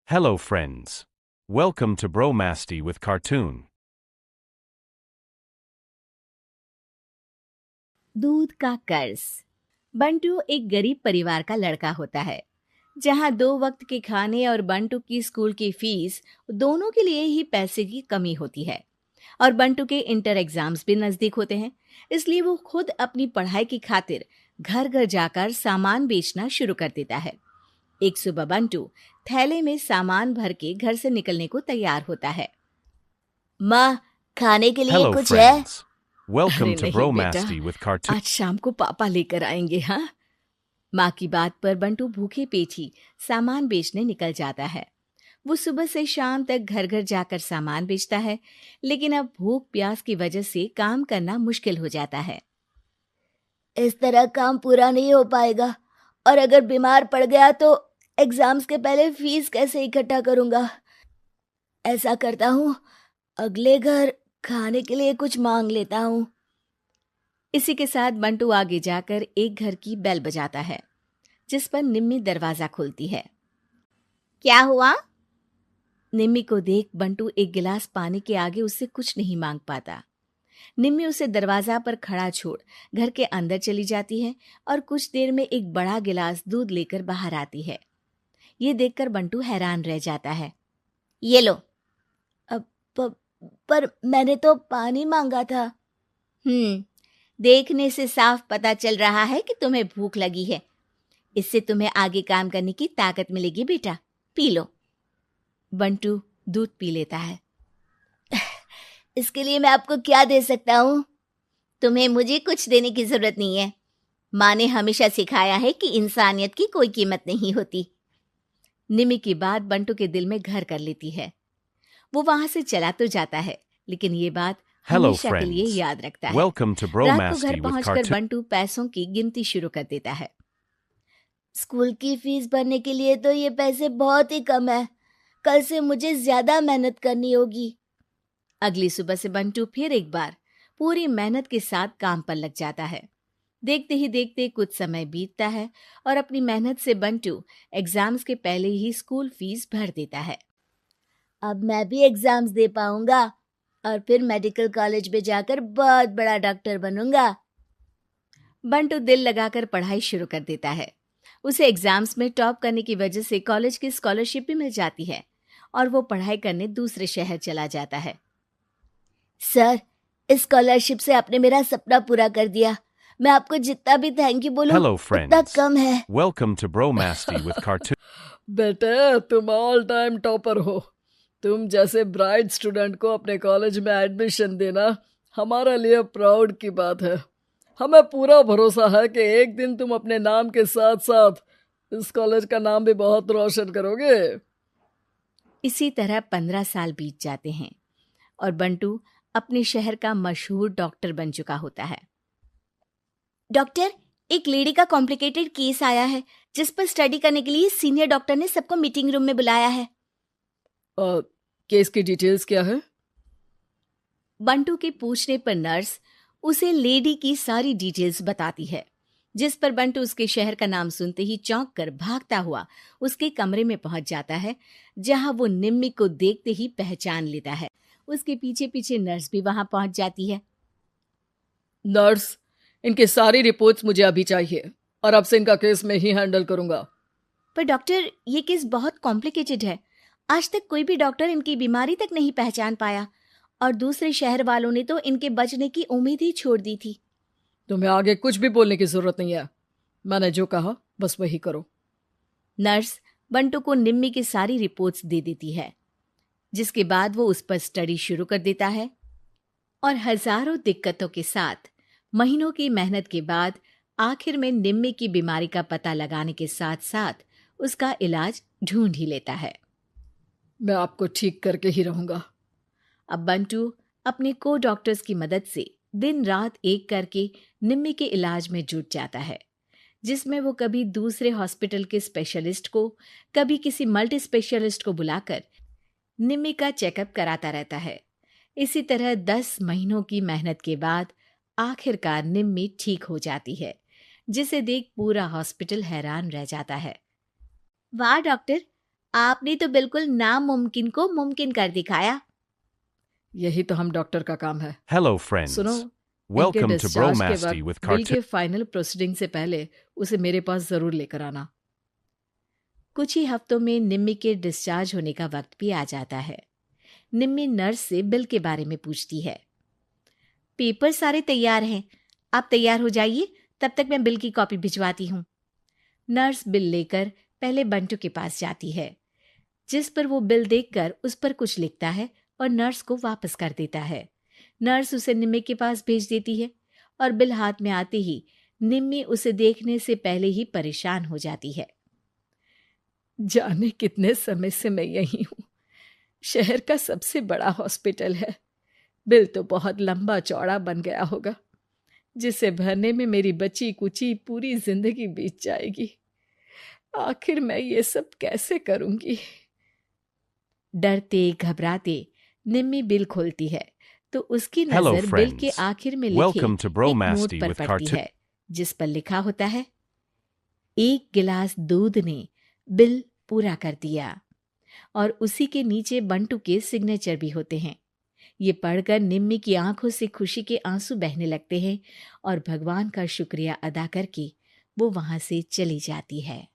Hello friends. Welcome to Bromasty with Cartoon. दूध का कर्ज। बंटू एक गरीब परिवार का लड़का होता है, जहां 2 वक्त के खाने और बंटू की स्कूल की फीस दोनों के लिए ही पैसे की कमी होती है। और बंटू के इंटर एग्जाम्स भी नजदीक होते हैं, इसलिए वो खुद अपनी पढ़ाई की खातिर घर घर जाकर सामान बेचना शुरू कर देता है। एक सुबह बंटू थैले में सामान भर के घर से निकलने को तैयार होता है। माँ, खाने के लिए Hello कुछ है? friends. Welcome अरे to नहीं बेटा, Bromasty with Cartoon. आज शाम को पापा लेकर आएंगे। हाँ, माँ की बात पर बंटू भूखे पेट ही सामान बेचने निकल जाता है। वो सुबह से शाम तक घर घर जाकर सामान बेचता है, लेकिन अब भूख प्यास की वजह से काम करना मुश्किल हो जाता है। इस तरह काम पूरा नहीं हो पाएगा, और अगर बीमार पड़ गया तो एग्जाम्स के पहले फीस कैसे इकट्ठा करूंगा? ऐसा करता हूँ, अगले घर खाने के लिए कुछ मांग लेता हूँ। इसी के साथ बंटू आगे जाकर एक घर की बेल बजाता है, जिस पर निम्मी दरवाजा खोलती है। क्या हुआ? निम्मी को देख बंटू एक गिलास पानी के आगे उससे कुछ नहीं मांग पाता। निम्मी उसे दरवाजा पर खड़ा छोड़ घर के अंदर चली जाती है और कुछ देर में एक बड़ा गिलास दूध लेकर बाहर आती है। ये देखकर बंटू हैरान रह जाता है। ये लो। अब पर मैंने तो पानी मांगा था। देखने से साफ पता चल रहा है कि तुम्हें भूख लगी है। इससे तुम्हें आगे काम करने की ताकत मिलेगी बेटा, पी लो। बंटू दूध पी लेता है। इसके लिए मैं आपको क्या दे सकता हूँ? तुम्हें मुझे कुछ देने की जरूरत नहीं है। माँ ने हमेशा सिखाया है कि इंसानियत की कोई कीमत नहीं होती। निमी की बात बंटू के दिल में घर कर लेती है। वो वहां से चला तो जाता है, लेकिन ये बात Hello हमेशा के लिए friends. याद रखता है। Welcome to रात को घर Bromasty with पहुंचकर Cartoon. बंटू पैसों की गिनती शुरू कर देता है। स्कूल की फीस भरने के लिए तो ये पैसे बहुत ही कम है। कल से मुझे ज्यादा मेहनत करनी होगी। अगली सुबह से बंटू फिर एक बार पूरी मेहनत के साथ काम पर लग जाता है। देखते ही देखते कुछ समय बीतता है और अपनी मेहनत से बंटू एग्जाम्स के पहले ही स्कूल फीस भर देता है। अब मैं भी एग्जाम्स दे पाऊंगा और फिर मेडिकल कॉलेज में जाकर बहुत बड़ा डॉक्टर बनूंगा। बंटू दिल लगाकर पढ़ाई शुरू कर देता है। उसे एग्जाम्स में टॉप करने की वजह से कॉलेज की स्कॉलरशिप भी मिल जाती है और वो पढ़ाई करने दूसरे शहर चला जाता है। सर, इस स्कॉलरशिप से आपने मेरा सपना पूरा कर दिया। मैं आपको जितना भी थैंक यू बोलूं Hello उतना friends. कम है। Welcome to Bromasty with Cartoon. बेटे, तुम ऑल टाइम टॉपर हो। तुम जैसे ब्राइट स्टूडेंट को अपने कॉलेज में एडमिशन देना हमारे लिए प्राउड की बात है। हमें पूरा भरोसा है कि एक दिन तुम अपने नाम के साथ साथ इस कॉलेज का नाम भी बहुत रोशन करोगे। इसी तरह 15 साल बीत जाते हैं और बंटू अपने शहर का मशहूर डॉक्टर बन चुका होता है। डॉक्टर, एक लेडी का कॉम्प्लिकेटेड केस आया है, जिस पर स्टडी करने के लिए सीनियर डॉक्टर ने सबको मीटिंग रूम में बुलाया है। केस की डिटेल्स क्या है? बंटू के पूछने पर नर्स उसे लेडी की सारी डिटेल्स बताती है, जिस पर बंटू उसके शहर का नाम सुनते ही चौंक कर भागता हुआ उसके कमरे में पहुंच जाता है, जहां वो निम्मी को देखते ही पहचान लेता है। उसके पीछे पीछे नर्स भी वहां पहुंच जाती है। नर्स, इनकी सारी रिपोर्ट्स मुझे अभी चाहिए और अब से इनका केस मैं ही हैंडल करूंगा। पर डॉक्टर, ये केस बहुत कॉम्प्लिकेटेड है। आज तक कोई भी डॉक्टर इनकी बीमारी तक नहीं पहचान पाया और दूसरे शहर वालों ने तो इनके बचने की उम्मीद ही छोड़ दी थी। तुम्हें आगे कुछ भी बोलने की जरूरत नहीं है। मैंने जो कहा बस वही करो। नर्स बंटू को निम्मी की सारी रिपोर्ट्स दे देती है, जिसके बाद वो उस पर स्टडी शुरू कर देता है और हजारों दिक्कतों के साथ महीनों की मेहनत के बाद आखिर में निम्मी की बीमारी का पता लगाने के साथ साथ उसका इलाज ढूंढ ही लेता है। मैं आपको ठीक करके ही रहूंगा। अब बंटू अपने को डॉक्टर्स की मदद से दिन रात एक करके निम्मी के इलाज में जुट जाता है, जिसमें वो कभी दूसरे हॉस्पिटल के स्पेशलिस्ट को, कभी किसी मल्टी स्पेशलिस्ट को बुलाकर निम्मी का चेकअप कराता रहता है। इसी तरह 10 महीनों की मेहनत के बाद आखिरकार निम्मी ठीक हो जाती है, जिसे देख पूरा हॉस्पिटल हैरान रह जाता है। वाह डॉक्टर, आपने तो बिल्कुल नामुमकिन को मुमकिन कर दिखाया। यही तो हम डॉक्टर का काम है। Hello, friends. सुनो, इनके Welcome to डिस्चार्ज के Bromasty वक्त with बिल Cartoon. के फाइनल प्रोसीडिंग से पहले उसे मेरे पास जरूर लेकर आना। कुछ ही हफ्तों में निम्मी के डिस्चार्ज होने का वक्त भी आ जाता है। निम्मी नर्स से बिल के बारे में पूछती है। पेपर सारे तैयार हैं, आप तैयार हो जाइए, तब तक मैं बिल की कॉपी भिजवाती हूँ। नर्स बिल लेकर पहले बंटू के पास जाती है, जिस पर वो बिल देखकर उस पर कुछ लिखता है और नर्स को वापस कर देता है। नर्स उसे निम्मी के पास भेज देती है और बिल हाथ में आते ही निम्मी उसे देखने से पहले ही परेशान हो जाती है। जाने कितने समय से मैं यही हूँ। शहर का सबसे बड़ा हॉस्पिटल है। बिल तो बहुत लंबा चौड़ा बन गया होगा, जिसे भरने में मेरी बची कुची पूरी जिंदगी बीत जाएगी। आखिर मैं ये सब कैसे करूंगी? डरते घबराते निम्मी बिल खोलती है तो उसकी Hello, नजर बिल के friends. आखिर में लिखे Welcome to एक नोट Bromasty पर with पड़ती Cartoon. है, जिस पर लिखा होता है, 1 गिलास दूध ने बिल पूरा कर दिया। और उसी के नीचे बंटू के सिग्नेचर भी होते हैं। ये पढ़कर निम्मी की आंखों से खुशी के आंसू बहने लगते हैं और भगवान का शुक्रिया अदा करके वो वहां से चली जाती है।